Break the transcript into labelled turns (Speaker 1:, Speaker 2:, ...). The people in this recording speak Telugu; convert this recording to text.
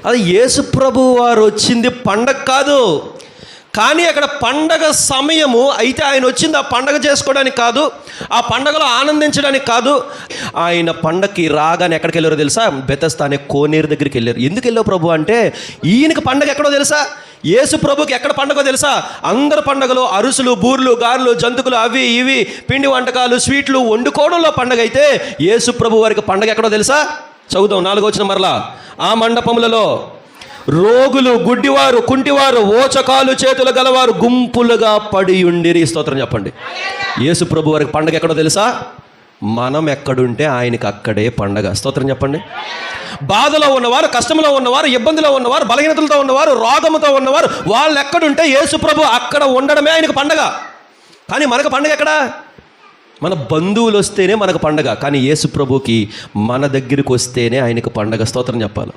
Speaker 1: అది యేసు ప్రభు వారు వచ్చింది పండగ కాదు, కానీ అక్కడ పండగ సమయము అయితే ఆయన వచ్చింది ఆ పండగ చేసుకోవడానికి కాదు, ఆ పండగలో ఆనందించడానికి కాదు. ఆయన పండగకి రాగానే ఎక్కడికి వెళ్ళారో తెలుసా? బెతస్దా అనే కోనేరు దగ్గరికి వెళ్ళారు. ఎందుకు వెళ్ళావు ప్రభు అంటే, ఈయనకి పండగ ఎక్కడో తెలుసా? యేసు ప్రభుకి ఎక్కడ పండగో తెలుసా? అందరు పండగలు అరుసులు, బూర్లు, గారెలు, జంతుకులు, అవి ఇవి పిండి వంటకాలు, స్వీట్లు వండుకోవడంలో పండగ అయితే, యేసు ప్రభు వారికి పండగ ఎక్కడో తెలుసా? చదువుదాం 4వ వచనం మరలా. ఆ మండపములలో రోగులు, గుడ్డివారు, కుంటివారు, ఓచకాలు చేతులు గలవారు గుంపులుగా పడి ఉండిరి. స్తోత్రం చెప్పండి. యేసు ప్రభు వారికి పండగ ఎక్కడో తెలుసా? మనం ఎక్కడుంటే ఆయనకి అక్కడే పండగ. స్తోత్రం చెప్పండి. బాధలో ఉన్నవారు, కష్టంలో ఉన్నవారు, ఇబ్బందిలో ఉన్నవారు, బలహీనతలతో ఉన్నవారు, రోగముతో ఉన్నవారు, వాళ్ళు ఎక్కడుంటే యేసు ప్రభు అక్కడ ఉండడమే ఆయనకు పండగ. కానీ మనకు పండగ ఎక్కడ? మన బంధువులు వస్తేనే మనకు పండగ, కానీ యేసు ప్రభుకి మన దగ్గరికి వస్తేనే ఆయనకు పండగ. స్తోత్రం చెప్పాలి.